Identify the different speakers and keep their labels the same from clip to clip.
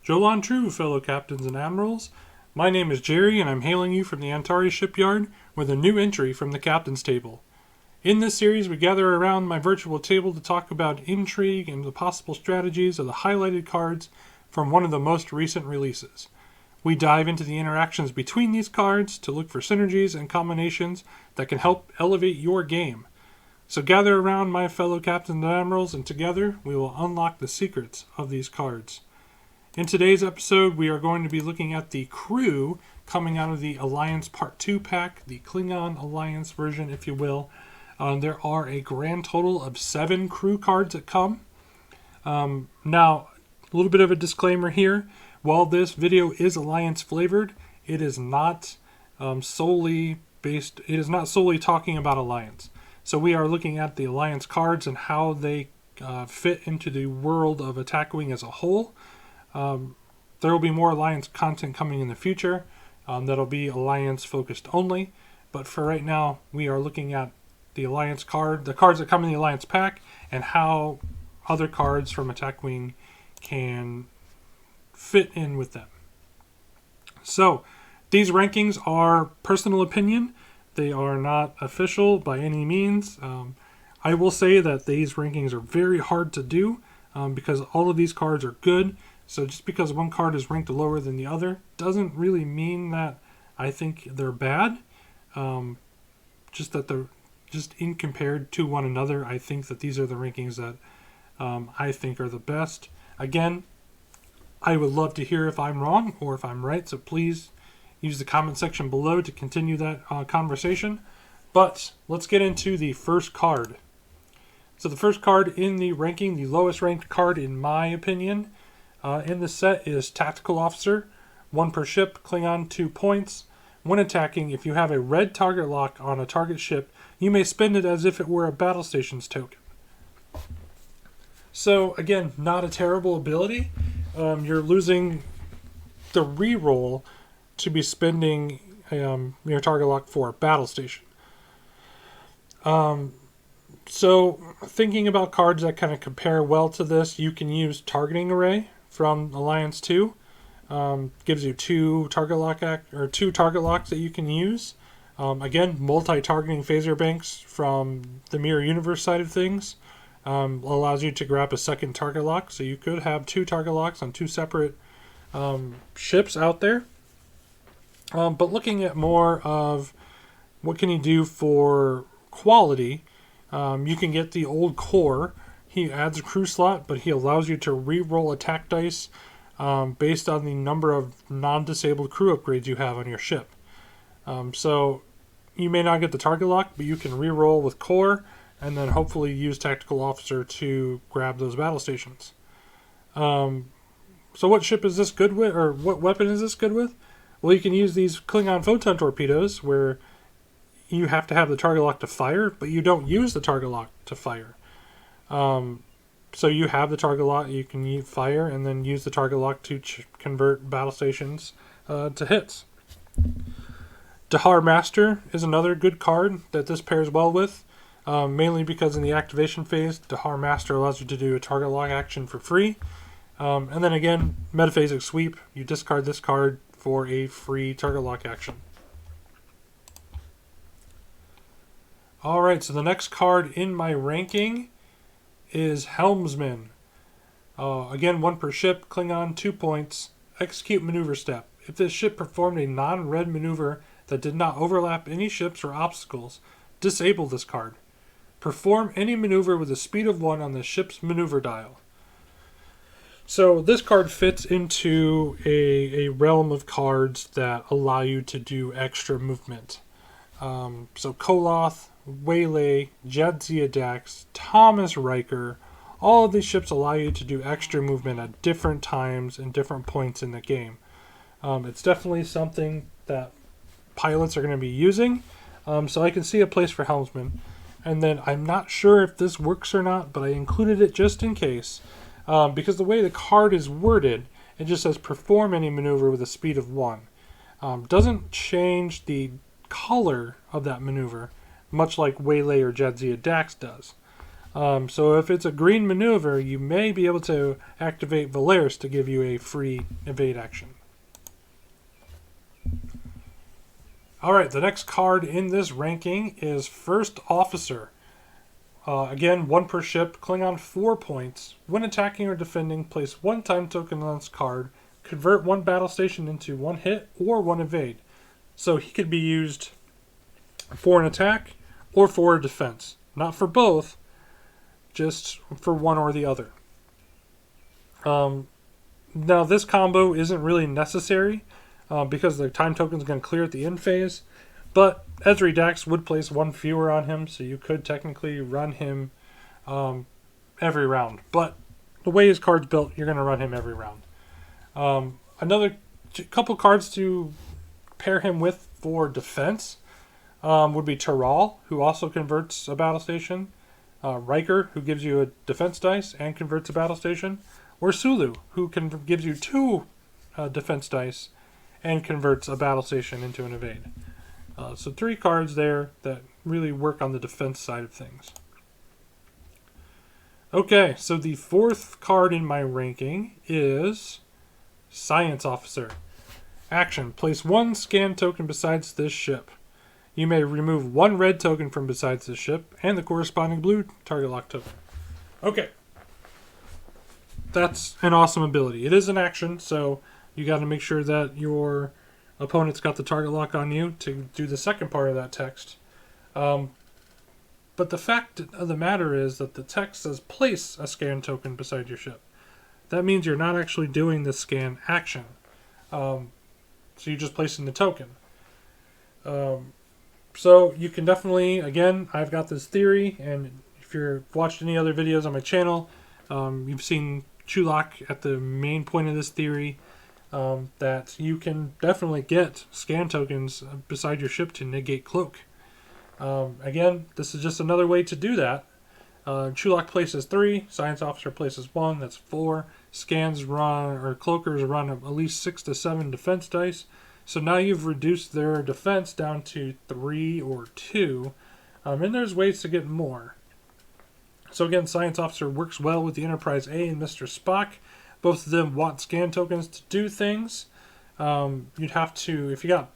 Speaker 1: Jolan True, fellow captains and admirals. My name is Jerry, and I'm hailing you from the Antari shipyard with a new entry from the captain's table. In this series, we gather around my virtual table to talk about intrigue and the possible strategies of the highlighted cards from one of the most recent releases. We dive into the interactions between these cards to look for synergies and combinations that can help elevate your game. So gather around, my fellow captains and admirals, and together we will unlock the secrets of these cards. In today's episode, we are going to be looking at the crew coming out of the Alliance Part 2 pack, the Klingon Alliance version, if you will. There are a grand total of 7 crew cards that come. Now, a little bit of a disclaimer here. While this video is Alliance flavored, it is not solely talking about Alliance. So we are looking at the Alliance cards and how they fit into the world of Attack Wing as a whole. There will be more Alliance content coming in the future that'll be Alliance focused only. But for right now, we are looking at the Alliance card, the cards that come in the Alliance pack, and how other cards from Attack Wing can fit in with them. So, these rankings are personal opinion. They are not official by any means. I will say that these rankings are very hard to do because all of these cards are good. So just because one card is ranked lower than the other doesn't really mean that I think they're bad. Just that they're just in compared to one another. I think that these are the rankings that I think are the best. Again, I would love to hear if I'm wrong or if I'm right. So please use the comment section below to continue that conversation. But let's get into the first card. So the first card in the ranking, the lowest ranked card in my opinion, in the set is Tactical Officer. 1 per ship, Klingon 2 points. When attacking, if you have a red target lock on a target ship, you may spend it as if it were a battle stations token. So again, not a terrible ability. You're losing the reroll to be spending your target lock for a battle station. So thinking about cards that kind of compare well to this, you can use Targeting Array from Alliance 2. Gives you 2 target locks that you can use. Again, multi-targeting phaser banks from the Mirror Universe side of things. Allows you to grab a second target lock, so you could have 2 target locks on 2 separate ships out there. But looking at more of what can you do for quality, you can get the old core. He adds a crew slot, but he allows you to re-roll attack dice based on the number of non-disabled crew upgrades you have on your ship. So you may not get the target lock, but you can re-roll with core and then hopefully use Tactical Officer to grab those battle stations. So what ship is this good with, or what weapon is this good with? Well, you can use these Klingon photon torpedoes where you have to have the target lock to fire, but you don't use the target lock to fire. So you have the target lock, you can fire, and then use the target lock to convert battle stations to hits. Dahar Master is another good card that this pairs well with, mainly because in the activation phase, Dahar Master allows you to do a target lock action for free. And then again, Metaphasic Sweep, you discard this card for a free target lock action. Alright, so the next card in my ranking is Helmsman. Again, 1 per ship, Klingon 2 points, execute maneuver step. If this ship performed a non-red maneuver that did not overlap any ships or obstacles, disable this card. Perform any maneuver with a speed of 1 on the ship's maneuver dial. So this card fits into a realm of cards that allow you to do extra movement. So Koloth, Waylay, Jadzia Dax, Thomas Riker, all of these ships allow you to do extra movement at different times and different points in the game. It's definitely something that pilots are going to be using, so I can see a place for Helmsman. And then I'm not sure if this works or not, but I included it just in case, because the way the card is worded, it just says perform any maneuver with a speed of 1. Doesn't change the color of that maneuver, much like Waylay or Jadzia Dax does. So if it's a green maneuver, you may be able to activate Valeris to give you a free evade action. Alright, the next card in this ranking is First Officer. Again, 1 per ship, Klingon 4 points. When attacking or defending, place 1 time token on this card, convert 1 battle station into 1 hit or 1 evade. So he could be used for an attack or for a defense. Not for both, just for one or the other. Now this combo isn't really necessary because the time token is going to clear at the end phase, but Ezri Dax would place 1 fewer on him, so you could technically run him every round. But the way his card's built, you're going to run him every round. Another couple cards to pair him with for defense would be Taral, who also converts a battle station. Riker, who gives you a defense dice and converts a battle station, or Sulu, who gives you 2 defense dice and converts a battle station into an evade. So 3 cards there that really work on the defense side of things. Okay, so the 4th card in my ranking is Science Officer. Action: place 1 scan token besides this ship. You may remove 1 red token from besides this ship and the corresponding blue target lock token. Okay. That's an awesome ability. It is an action, so you got to make sure that your opponent's got the target lock on you to do the second part of that text. But the fact of the matter is that the text says place a scan token beside your ship. That means you're not actually doing the scan action. So you're just placing the token. So you can definitely, again, I've got this theory, and if you've watched any other videos on my channel, you've seen Chulak at the main point of this theory, that you can definitely get scan tokens beside your ship to negate cloak. Again, this is just another way to do that. Chulak places 3, Science Officer places 1, that's 4. Scans run, or cloakers run at least 6 to 7 defense dice. So now you've reduced their defense down to 3 or 2. And there's ways to get more. So again, Science Officer works well with the Enterprise A and Mr. Spock. Both of them want scan tokens to do things. You'd have to, if you got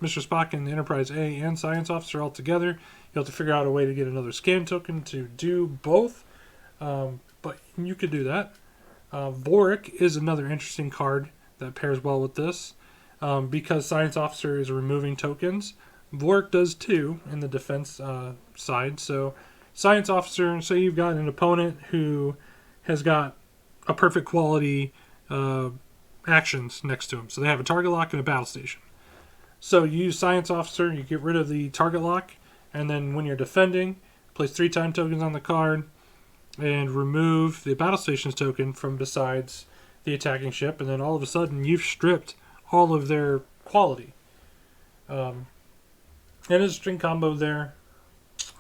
Speaker 1: Mr. Spock and the Enterprise A and Science Officer all together, you'll have to figure out a way to get another scan token to do both. But you could do that. Vorik is another interesting card that pairs well with this. Because Science Officer is removing tokens, Vorik does too in the defense side. So Science Officer, say you've got an opponent who has got a perfect quality actions next to him. So they have a target lock and a battle station. So you use Science Officer, you get rid of the target lock, and then when you're defending, place 3 time tokens on the card and remove the battle station's token from besides the attacking ship, and then all of a sudden you've stripped all of their quality. And there's a string combo there.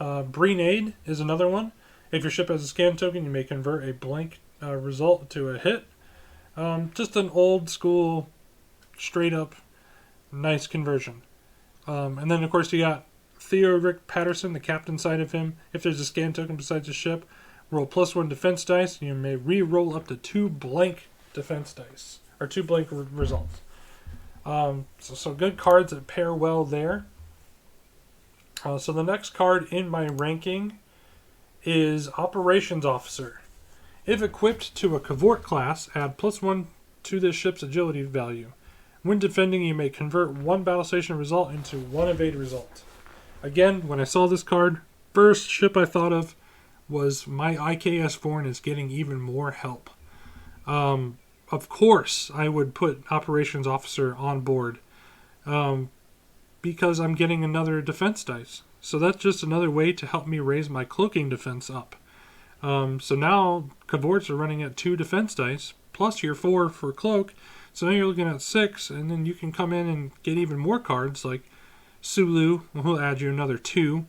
Speaker 1: Breenade is another one. If your ship has a scan token, you may convert a blank result to a hit. Just an old school, straight up, nice conversion. And then of course you got Theodric Patterson, the captain side of him. If there's a scan token besides the ship, roll +1 defense dice. You may re-roll up to 2 blank defense dice, or 2 blank results. So good cards that pair well there. So the next card in my ranking is Operations Officer. If equipped to a Cavort class, add +1 to this ship's agility value. When defending, you may convert 1 battle station result into 1 evade result. Again, when I saw this card, first ship I thought of was my IKS-4 is getting even more help. Of course, I would put Operations Officer on board because I'm getting another defense dice. So that's just another way to help me raise my cloaking defense up. So now Cavorts are running at 2 defense dice plus your 4 for cloak. So now you're looking at 6, and then you can come in and get even more cards like Sulu, who'll add you another 2.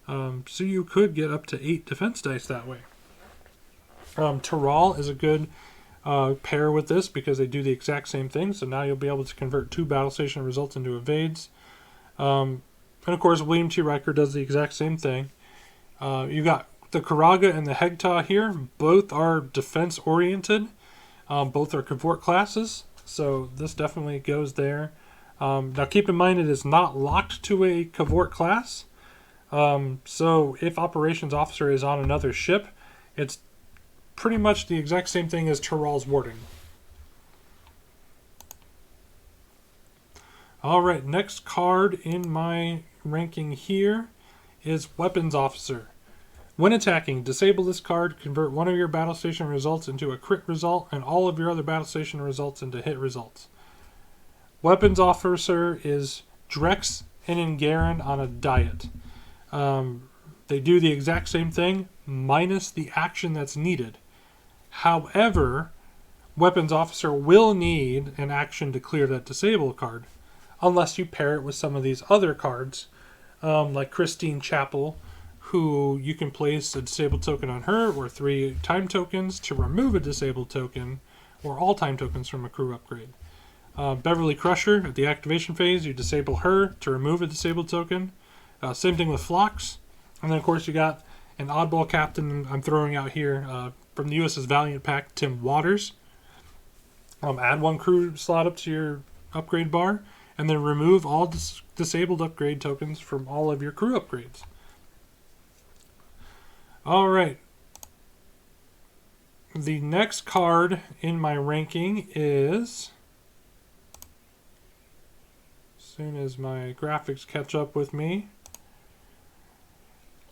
Speaker 1: So you could get up to 8 defense dice that way. Taral is a good pair with this because they do the exact same thing. So now you'll be able to convert 2 battle station results into evades. And of course, William T. Riker does the exact same thing. You've got The Karaga and the Hegta here, both are defense oriented. Both are Cavort classes, so this definitely goes there. Now keep in mind it is not locked to a Cavort class. So if Operations Officer is on another ship, it's pretty much the exact same thing as Tural's Warding. Alright, next card in my ranking here is Weapons Officer. When attacking, disable this card, convert one of your battle station results into a crit result, and all of your other battle station results into hit results. Weapons Officer is Drex and Ingaran on a diet. They do the exact same thing, minus the action that's needed. However, Weapons Officer will need an action to clear that disable card, unless you pair it with some of these other cards, like Christine Chapel, who you can place a disabled token on her, or 3 time tokens to remove a disabled token, or all time tokens from a crew upgrade. Beverly Crusher, at the activation phase, you disable her to remove a disabled token. Same thing with Phlox. And then, of course, you got an oddball captain I'm throwing out here from the USS Valiant pack, Tim Waters. Add 1 crew slot up to your upgrade bar, and then remove all disabled upgrade tokens from all of your crew upgrades. Alright. The next card in my ranking is, as soon as my graphics catch up with me,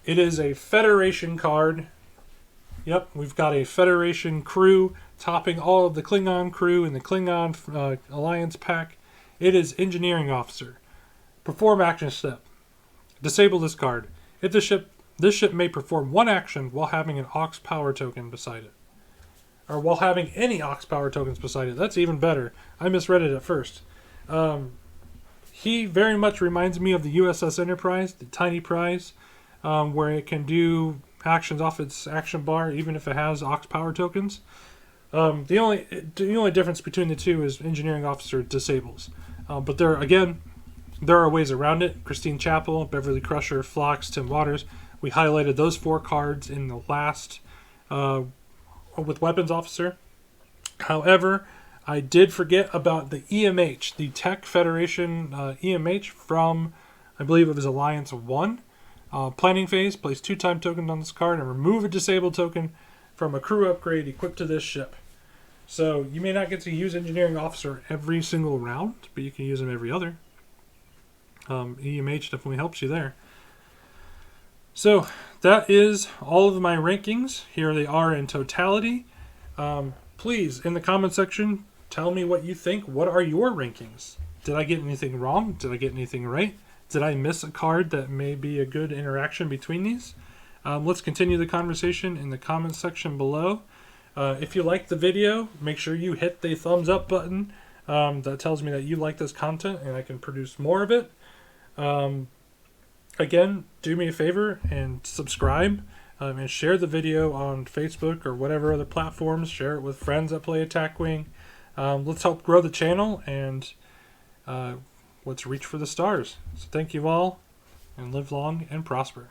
Speaker 1: it is a Federation card. Yep, we've got a Federation crew topping all of the Klingon crew in the Klingon Alliance pack. It is Engineering Officer. Perform action step. Disable this card. If this ship may perform 1 action while having an Aux power token beside it. Or while having any Aux power tokens beside it. That's even better. I misread it at first. He very much reminds me of the USS Enterprise, the tiny prize, where it can do actions off its action bar even if it has Aux power tokens. The only difference between the two is Engineering Officer disables. But there are ways around it. Christine Chapel, Beverly Crusher, Phlox, Tim Waters. We highlighted those 4 cards in the last with Weapons Officer. However, I did forget about the EMH, the Tech Federation EMH from, I believe it was Alliance 1. Planning phase, place 2 time tokens on this card and remove a disabled token from a crew upgrade equipped to this ship. So you may not get to use Engineering Officer every single round, but you can use them every other. EMH definitely helps you there. So that is all of my rankings. Here they are in totality. Please, in the comment section, tell me what you think. What are your rankings? Did I get anything wrong? Did I get anything right? Did I miss a card that may be a good interaction between these? Let's continue the conversation in the comments section below. If you liked the video, make sure you hit the thumbs up button. That tells me that you like this content and I can produce more of it. Again, do me a favor and subscribe and share the video on Facebook or whatever other platforms. Share it with friends that play Attack Wing. Let's help grow the channel and let's reach for the stars. So thank you all and live long and prosper.